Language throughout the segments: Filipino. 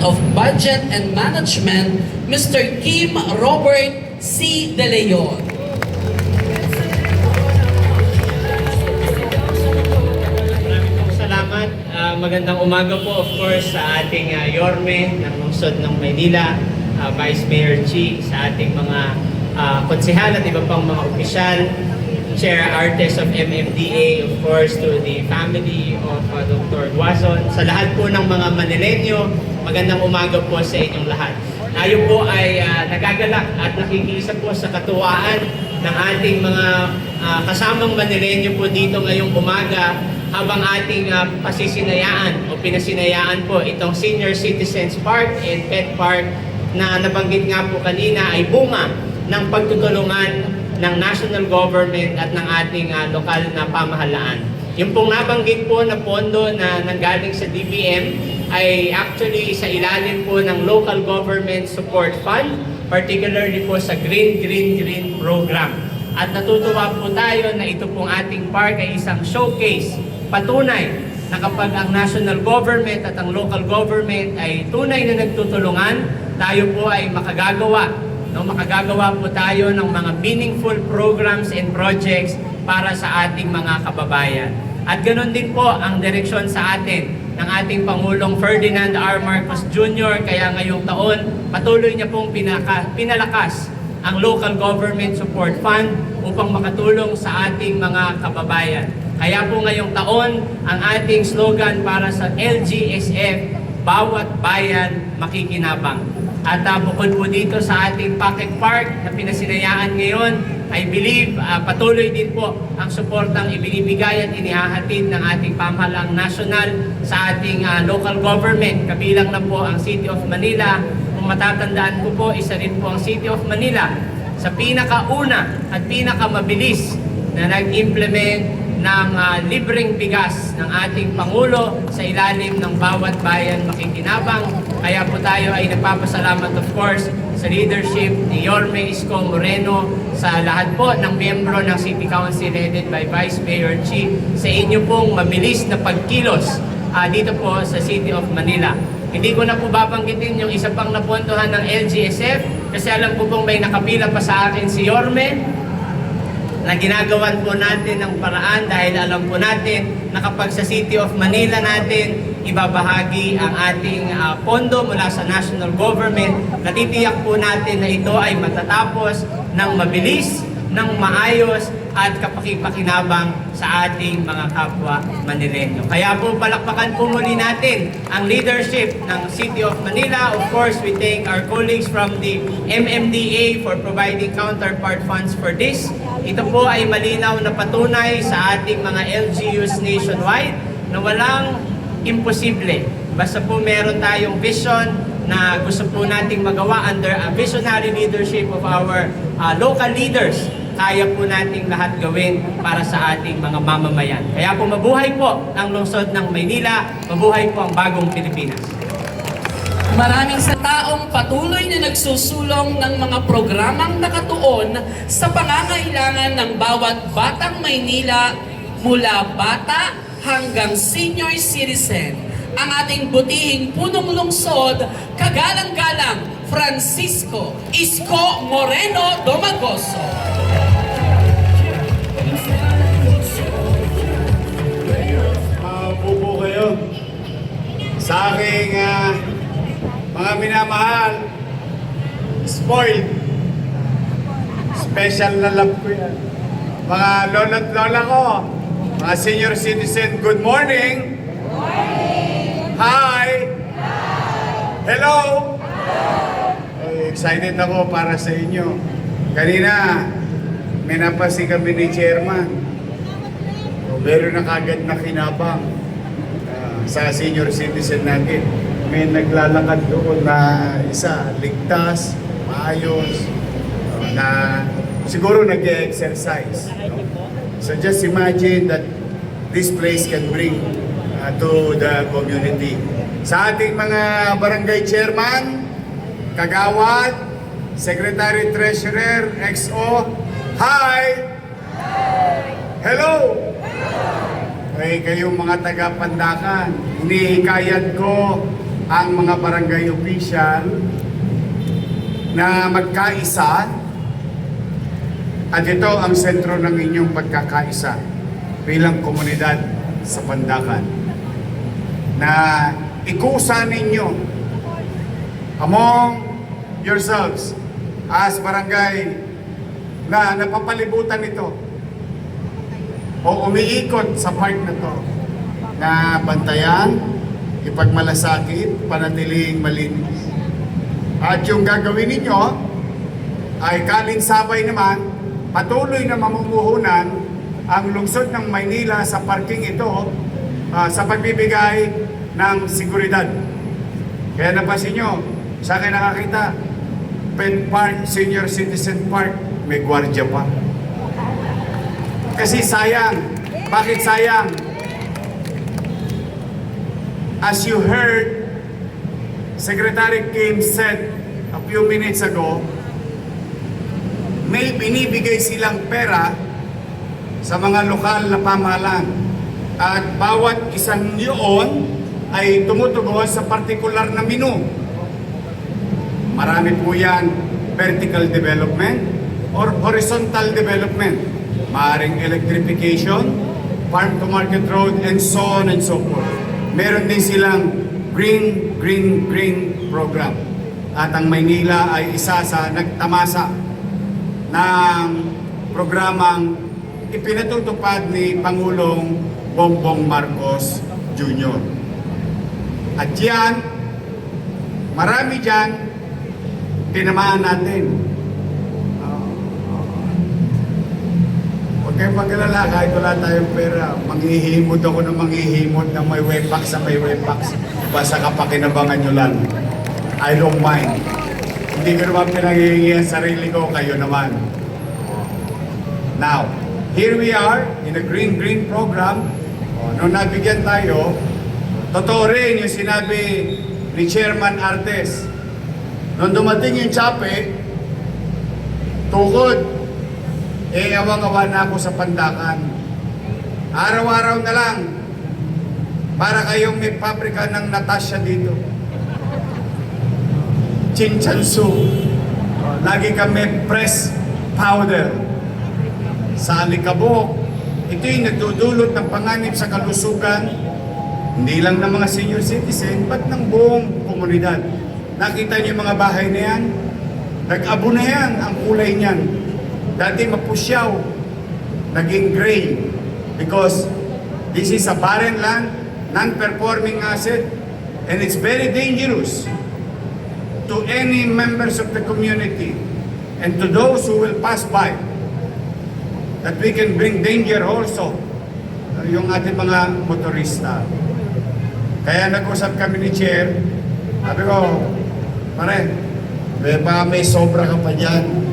of Budget and Management, Mr. Kim Robert C. De Leon. Salamat. Magandang umaga po of course sa ating Yorme ng lungsod ng Maynila, Vice Mayor Chi, sa ating mga konsehal at iba pang mga opisyal, Chair Artes of MMDA, of course to the family of Dr. Guazon, sa lahat po ng mga Manileño, magandang umaga po sa inyong lahat. Tayo po ay nagagalak at nakikiisa po sa katuwaan ng ating mga kasamang Manileño po dito ngayong umaga habang ating pasisinayaan o pinasinayaan po itong Senior Citizens Park and Pet Park na nabanggit nga po kanina ay bunga ng pagtutulungan ng national government at ng ating lokal na pamahalaan. Yung pong nabanggit po na pondo na nanggaling sa DBM ay actually sa ilalim po ng Local Government Support Fund, particularly po sa Green Program. At natutuwa po tayo na ito pong ating park ay isang showcase, patunay na kapag ang national government at ang local government ay tunay na nagtutulungan, tayo po ay makagagawa po tayo ng mga meaningful programs and projects para sa ating mga kababayan. At ganoon din po ang direksyon sa atin ng ating Pangulong Ferdinand R. Marcos Jr. Kaya ngayong taon, patuloy niya pong pinalakas ang Local Government Support Fund upang makatulong sa ating mga kababayan. Kaya po ngayong taon, ang ating slogan para sa LGSF, bawat bayan makikinabang. At bukod po dito sa ating Pocket Park na pinasinayaan ngayon, I believe patuloy din po ang suportang ibinibigay at inihahatid ng ating pamahalaang nasyonal sa ating local government. Kabilang na po ang City of Manila. Kung matatandaan ko po, isa rin po ang City of Manila sa pinakauna at pinakamabilis na nag-implement ng libreng bigas ng ating Pangulo sa ilalim ng bawat bayan makikinabang. Kaya po tayo ay nagpapasalamat of course sa leadership ni Yorme Isko Moreno, sa lahat po ng miyembro ng City Council headed by Vice Mayor Chi, sa inyo pong mabilis na pagkilos dito po sa City of Manila. Hindi ko na po babanggitin yung isa pang napondohan ng LGSF kasi alam ko pong may nakapila pa sa akin si Yorme, na ginagawan po natin ng paraan dahil alam po natin na kapag sa City of Manila natin ibabahagi ang ating pondo mula sa national government, natitiyak po natin na ito ay matatapos ng mabilis, ng maayos at kapakipakinabang sa ating mga kapwa Manileño. Kaya po palakpakan po muli natin ang leadership ng City of Manila. Of course, we thank our colleagues from the MMDA for providing counterpart funds for this. Ito po ay malinaw na patunay sa ating mga LGUs nationwide na walang imposible. Basta po meron tayong vision na gusto po nating magawa under a visionary leadership of our local leaders, kaya po nating lahat gawin para sa ating mga mamamayan. Kaya po mabuhay po ang lungsod ng Maynila, mabuhay po ang bagong Pilipinas. Maraming sa taong patuloy na nagsusulong ng mga programang nakatuon sa pangangailangan ng bawat batang Maynila mula bata hanggang senior citizen. Ang ating butihing punong lungsod, kagalang-galang Francisco Isko Moreno Domagoso. Mabubo kayo sa aking mga minamahal, spoiled. Special na love ko yan. Mga lolo't lola ko, mga senior citizen, good morning! Good morning! Hi! Hello! Ay, excited ako para sa inyo. Kanina, may napasi kami ni Chairman. Meron na kagad na kinabang sa senior citizen natin. May naglalakad doon na isa, ligtas, maayos, na siguro nag-exercise. No? So just imagine that this place can bring to the community. Sa ating mga barangay chairman, kagawad, secretary treasurer, XO, hi! Hello! Ay, kayong mga taga-Pandakan, hinihikayat ko ang mga barangay official na magkaisa at ito ang sentro ng inyong pagkakaisa bilang komunidad sa Pandacan na ikusa ninyo among yourselves as barangay na napapalibutan ito o umiikot sa part na to na bantayan, ipagmalasakit, panatiling malinis. At yung gagawin ninyo ay kalinsabay naman, patuloy na mamumuhunan ang lungsod ng Maynila sa parking ito sa pagbibigay ng seguridad. Kaya napansin nyo, sa akin nakakita, Pen Park, Senior Citizen Park, may gwardiya pa. Kasi sayang. Bakit sayang? As you heard, Secretary Kim said a few minutes ago, may binibigay silang pera sa mga lokal na pamahalaan. At bawat isang yun ay tumutugon sa partikular na menu. Marami po yan, vertical development or horizontal development. Maaring electrification, farm to market road, and so on and so forth. Meron din silang green program. At ang Maynila ay isa sa nagtamasa ng programang ipinatutupad ni Pangulong Bongbong Marcos Jr. At yan, marami dyan, tinamaan natin. Huwag kayong mag-alala, kahit wala tayong pera, manghihimod ako ng manghihimod ng may wepax sa may wepax. Basta kapakinabangan nyo lang. I don't mind. Hindi ko naman pinanghihingi ang sarili ko, kayo naman. Now, here we are in a green program. Nung nabigyan tayo, totoo rin yung sinabi ni Chairman Artes. Nung dumating yung tsape, tukod, awang-awa na ako sa Pandacan. Araw-araw na lang, para kayong may pabrika ng Natasha dito. Chinchansu. Lagi kami press powder. Sa alikabok, ito yung nagdudulot ng panganib sa kalusugan, hindi lang ng mga senior citizen, but ng buong komunidad. Nakita niyo yung mga bahay na yan? Nag-abo na yan ang kulay niyan. Dati mapusyaw, naging gray. Because this is a barren land, non-performing asset, and it's very dangerous to any members of the community and to those who will pass by. That we can bring danger also yung ating mga motorista. Kaya nag-usap kami ni Chair, sabi ko, pare, may sobra ka pa dyan.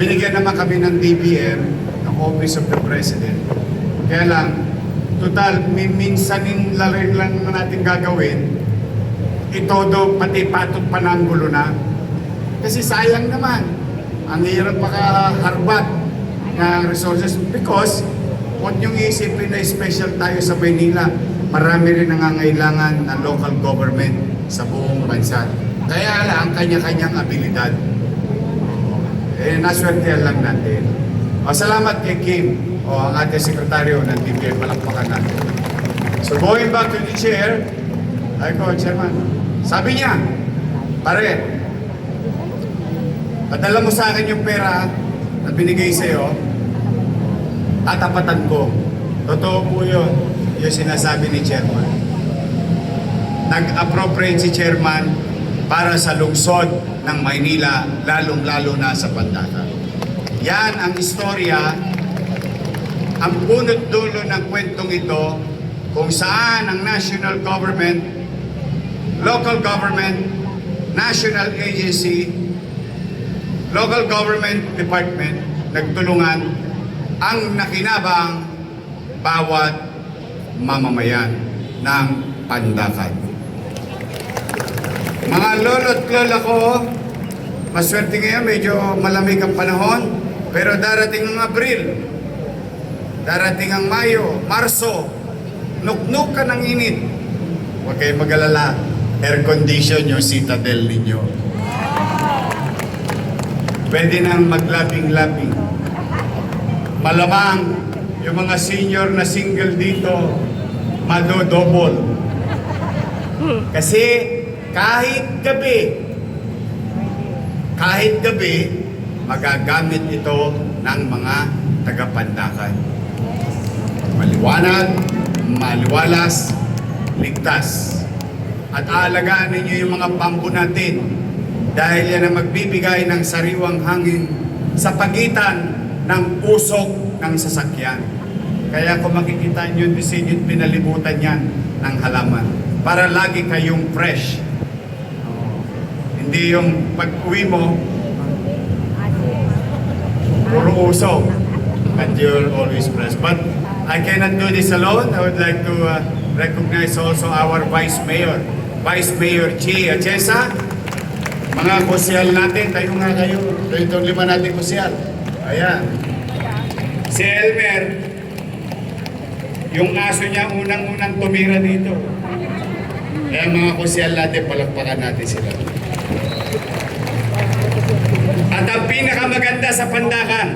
Binigyan naman kami ng DBM, ng Office of the President. Kaya lang, total, minsanin lang natin gagawin, itodo pati patot pananggulo na. Kasi sayang naman, ang hirap makaharbat ng resources because huwag niyong isipin na special tayo sa Maynila. Marami rin nangangailangan ng local government sa buong bansa. Kaya lang, kanya-kanyang abilidad. Naswertehan lang natin. Salamat kay Kim, ang ating sekretaryo ng DBM, palakpakan natin. So going back to the chair, ay ko, Chairman, sabi niya, pare, padala mo sa akin yung pera na binigay sa'yo, tatapatan ko. Totoo po yun, yung sinasabi ni Chairman. Nag-appropriate si Chairman para sa lungsod ng Maynila, lalong-lalo na sa Pandacan. Yan ang istorya, ang punot dulo ng kwentong ito, kung saan ang national government, local government, national agency, local government department, nagtulungan ang nakinabang bawat mamamayan ng Pandacan. Mga lolo't lola ko, maswerte ngayon, medyo malamig ang panahon, pero darating ang Abril, darating ang Mayo, Marso, nuknuk ka ng init. Huwag kayong mag-alala. Air condition yung citadel ninyo. Pwede nang maglabing-labing. Malamang yung mga senior na single dito, madodouble. Kasi kahit gabi, magagamit ito ng mga tagapandakan. Maliwanag, maliwalas, ligtas. At aalagaan ninyo yung mga bambu natin dahil yan ang magbibigay ng sariwang hangin sa pagitan ng usok ng sasakyan. Kaya kung makikita nyo yung disenyo, pinalibutan yan ng halaman para lagi kayong fresh. Hindi yung pag-uwi mo, puro usok, but you're always fresh. But I cannot do this alone. I would like to recognize also our Vice Mayor, Vice Mayor Chi Atienza. Mga kusyal natin, tayo nga kayo. Itong 5 natin kusyal. Ayan. Si Elmer, yung aso niya unang-unang tumira dito. Kaya mga kusyal natin, palakpakan natin sila. At ang pinakamaganda sa Pandakan,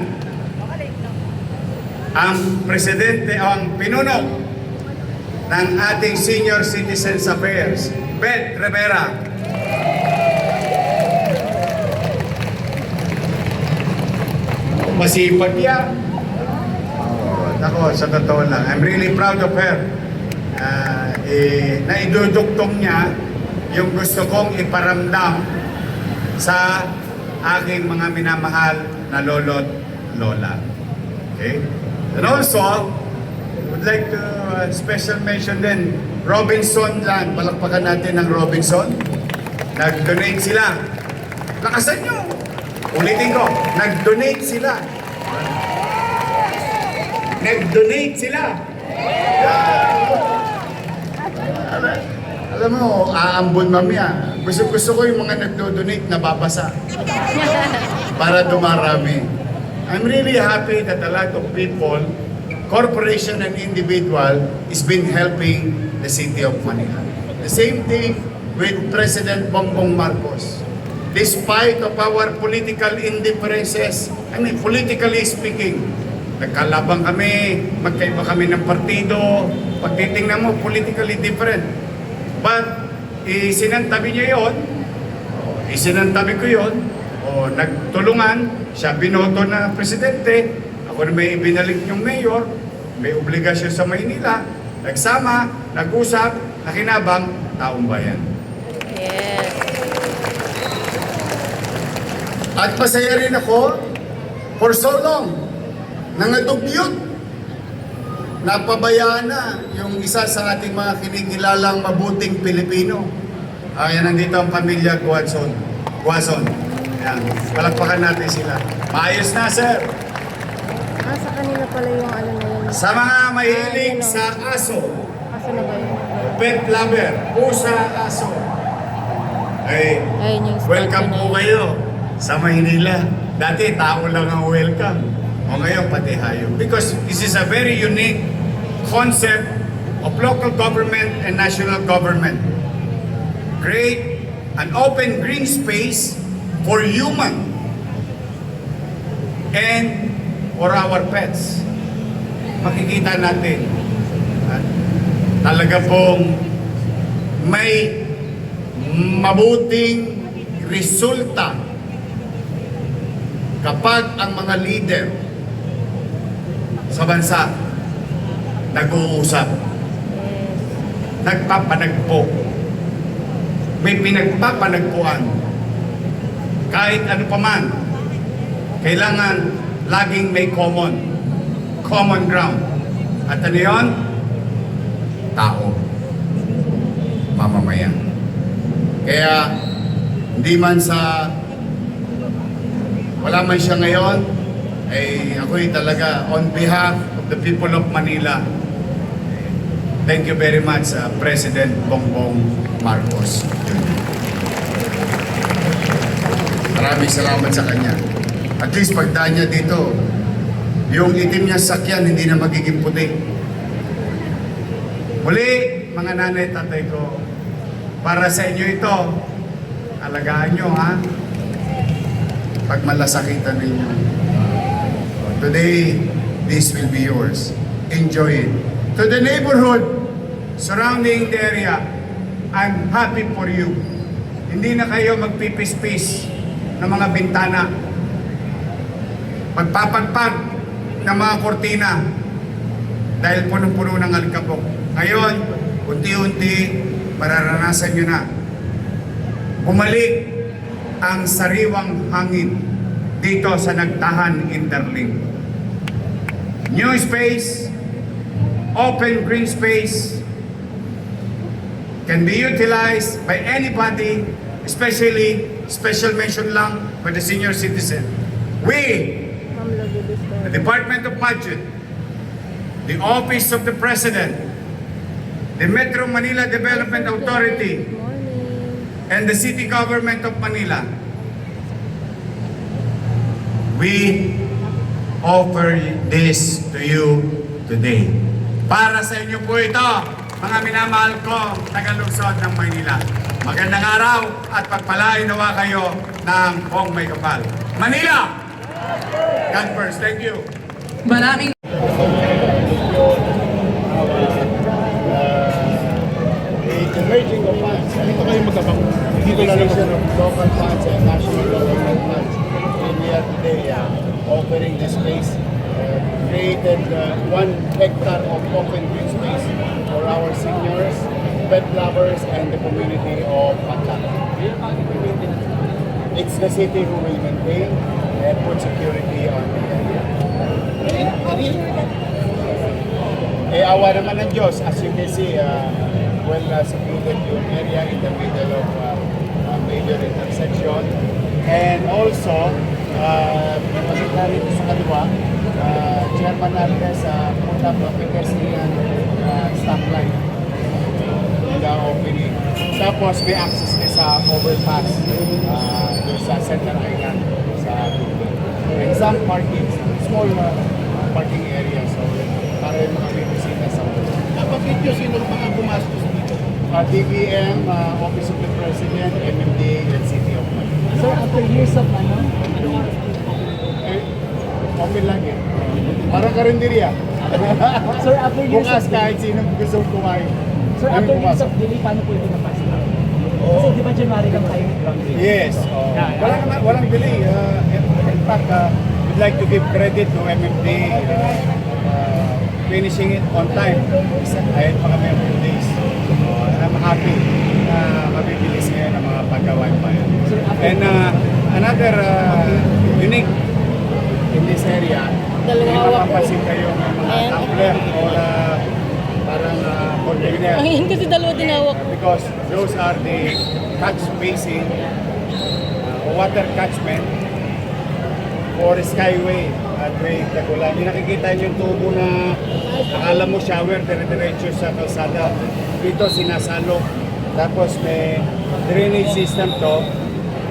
ang presidente o ang pinuno ng ating Senior Citizens Affairs, Beth Rivera. Masipag yan. Ako, sa totoo lang, I'm really proud of her. Naiduduktong niya yung gusto kong iparamdam sa aking mga minamahal na lolo't lola. Okay? And also, I would like to special mention din, Robinson Land. Palakpakan natin ng Robinson. Nag-donate sila. Lakasan nyo! Ulitin ko, nag-donate sila. Nag-donate sila. Alam mo, aambon mamaya. Gusto ko yung mga nag-donate na babasa. Para dumarami. I'm really happy that a lot of people, corporation and individual, is been helping the city of Manila. The same thing with President Bongbong Marcos. Despite of our political indifferences, politically speaking, nagkalabang kami, magkaiba kami ng partido, pag titingnan mo, politically different. But, isinantabi niya yon, isinantabi ko yon, o nagtulungan, siya binoto na presidente, ako na may ibinalik yung mayor, may obligasyon sa Maynila, nagsama, nag-usap, nakinabang, taong bayan. Yes. At masaya rin ako, for so long, nangadugyot, napabayaan na yung isa sa ating mga kinikilalang mabuting Pilipino. Ayan, nandito ang pamilya Guazon. Ayan, palakpakan natin sila. Maayos na, sir. Sa kanila pala yung ano na yun. Sa mga mahilig sa aso, Aso na ba yun? pet lover, pusa, aso, ay, Ayun yung welcome po kayo sa Maynila. Dati, tao lang ang welcome. O ngayon, pati hayop. Because this is a very unique concept of local government and national government. Create an open green space for human and for our pets. Makikita natin, talaga pong may mabuting resulta kapag ang mga leader sa bansa nag-uusap, nagpapanagpo, may pinagpapanagpuan. Kahit ano pa man, kailangan laging may common ground. At ano yun? Tao. Mamamayan. Kaya, hindi man sa wala man siya ngayon, ay ako'y talaga on behalf of the people of Manila. Thank you very much, President Bongbong Marcos Jr. Maraming salamat sa kanya. At least pagdaan niya dito, yung itim niya sakyan hindi na magiging puti. Muli, mga nanay, tatay ko, Para sa inyo ito, alagaan nyo ha. Pag malasakitan ninyo. Today, this will be yours. Enjoy it. To the neighborhood surrounding the area, I'm happy for you. Hindi na kayo magpipis-pis ng mga bintana. Pagpapagpag ng mga kortina dahil punong-puno ng alikabok. Ngayon, unti-unti, mararanasan nyo na. Bumalik ang sariwang hangin dito sa Nagtahan Interlink. New space, open green space, can be utilized by anybody, especially special mention lang for the senior citizen. We, Ma'am, love you this the time. Department of Budget, the Office of the President, the Metro Manila Development Authority, Good morning. and the City Government of Manila, we offer this to you today. Para sa inyo po ito, mga minamahal ko, taga-lungsod ng Maynila. Magandang araw at pagpalain nawa kayo ng buong may kapal. Manila! God first. Thank you. Maraming The merging of funds. Dito kayo magkabang. Dito lang of local funds and national government funds. And we are today offering this space. Created 1 hectare of open green space for our seniors, pet lovers, and the community of Panta. It's the city who will maintain and put security on the area. Awa naman ng Diyos, as you can see, well secluded yung area in the middle of a major intersection. And also, makikita rito sa kaliwa, Chairman Artes put up a pedestrian stoplight in the opening. Tapos may access din sa overpass doon sa Center Island sa Dubai. And some parking, small parking areas. So, para yung mga may bisita sa Napakit nyo sino mga gumastos dito? DBM, Office of the President, MMDA, and City of Manila. Sir, after years of Open lang eh. Parang karinderya. Sir, after years Bukas of kahit sino gusto kumain. Sir, after Ayun, years pumasok. of delay, paano po ito napas na? Kasi di ba January lang tayo nag-groundbreak? Yes. Walang delay. In fact, we'd like to give credit to MMDA finishing it on time. Ayon pa kami ang 2 days. I'm happy na mabibilis ngayon ang mga paggawain pa yan. And another unique in this area, may mapapansin kayo may mga Ayan. tumbler or parang container. Ang yun kasi dalawa dinawak. Because those are the catch basin, water catchment for Skyway at Way Tagulan. Yung nakikita niyo yung tubo na akala mo shower, dire-diretso sa kalsada. Dito sinasalo. Tapos may drainage system to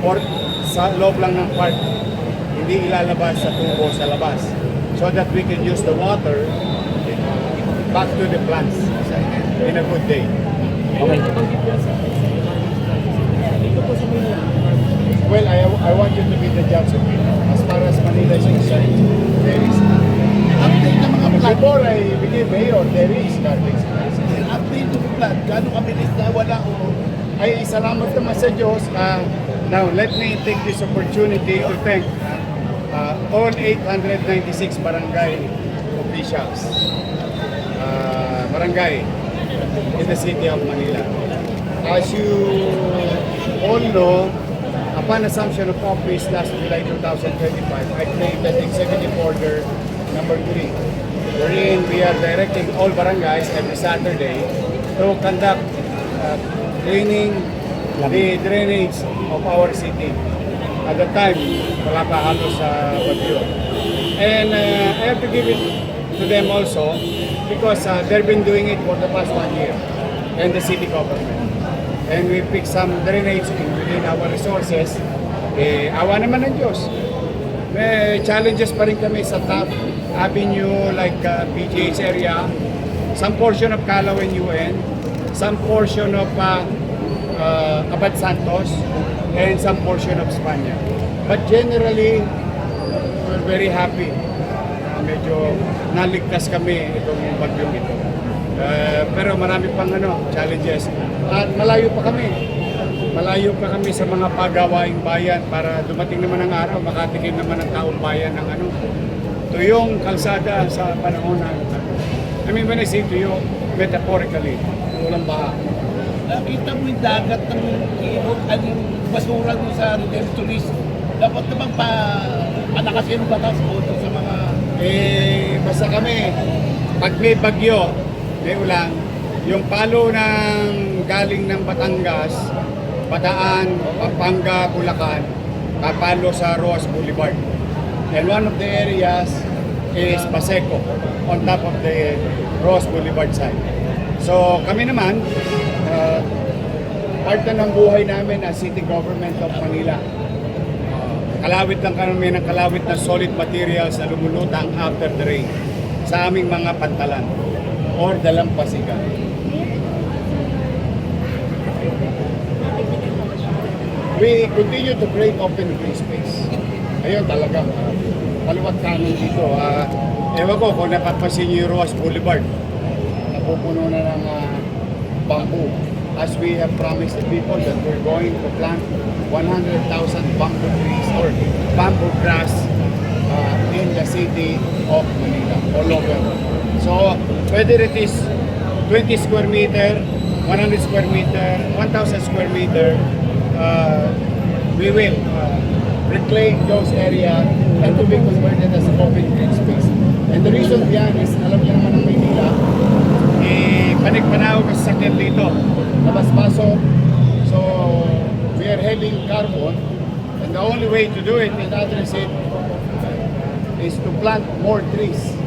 or sa loob lang ng park. Hindi ilalabas sa tubo sa labas. So that we can use the water back to the plants in a good day. Okay. Dito po sa Manila. Well, I want you to be the judge of it. As far as Manila is concerned, there is none. Update ng mga plan. Before I became mayor, there is garbage crisis. Update ng plan. Gano'ng kabilis na wala o Ay, salamat naman sa Diyos. Now, let me take this opportunity to thank all 896 barangay officials. Barangay in the city of Manila. As you all know, upon assumption of office last July 2025, I created Executive Order number 3, wherein we are directing all barangays every Saturday to conduct cleaning the drainage of our city. At the time, wala pa halos sa bagyo. And I have to give it to them also because they've been doing it for the past 1 year and the city government. And we pick some drainage within our resources. Awa naman ng Diyos. May challenges pa rin kami sa top avenue like PGH area, some portion of Calao and UN, some portion of Abad Santos, and some portion of Spania. But generally, we're very happy. Medyo naligtas kami itong bagyong ito. Pero marami pang challenges. At malayo pa kami. Malayo pa kami sa mga pagawaing bayan para dumating naman ang araw, makatikim naman ang taong bayan ng tuyong kalsada sa panahon na I mean, when I say tuyo, metaphorically, walang baha. Nakita mo yung dagat ng ilog, yung basura doon sa Redemptorist. Dapat naman palakasin yung batas o sa mga... Basta kami, pag may bagyo, may ulan, yung palo ng galing ng Batangas, Bataan, Pampanga, Bulacan, papalo sa Roas Boulevard. And one of the areas is Paseco, on top of the Roas Boulevard side. So kami naman, part na ng buhay namin as City Government of Manila. Kalawit lang kami ng kalawit na solid materials na lumulutang after the rain sa aming mga pantalan or dalampasigan. We continue to create open green space. Ayun talaga, kaliwat kanan dito. Ewan ko kung napapansin niyo yung Roas Boulevard. Napupuno na ng bamboo. As we have promised the people that we're going to plant 100,000 bamboo trees or bamboo grass in the city of Manila, all over. So, whether it is 20 square meter, 100 square meter, 1,000 square meter, we will reclaim those areas and to be converted as open green space. And the reason behind is, alam niyo naman ang Maynila, panig-panahon kasi sakyan dito, labas-pasok. So, we are having carbon, and the only way to do it, in address it, is to plant more trees.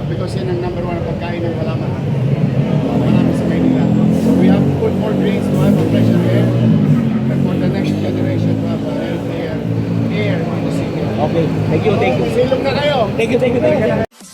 Because yan ang number one pagkain ng halaman. Marami sa Maynila. So, we have to put more trees to have a fresher air, and for the next generation to have a healthier air in the city. Okay, thank you. Silong na kayo! Thank you.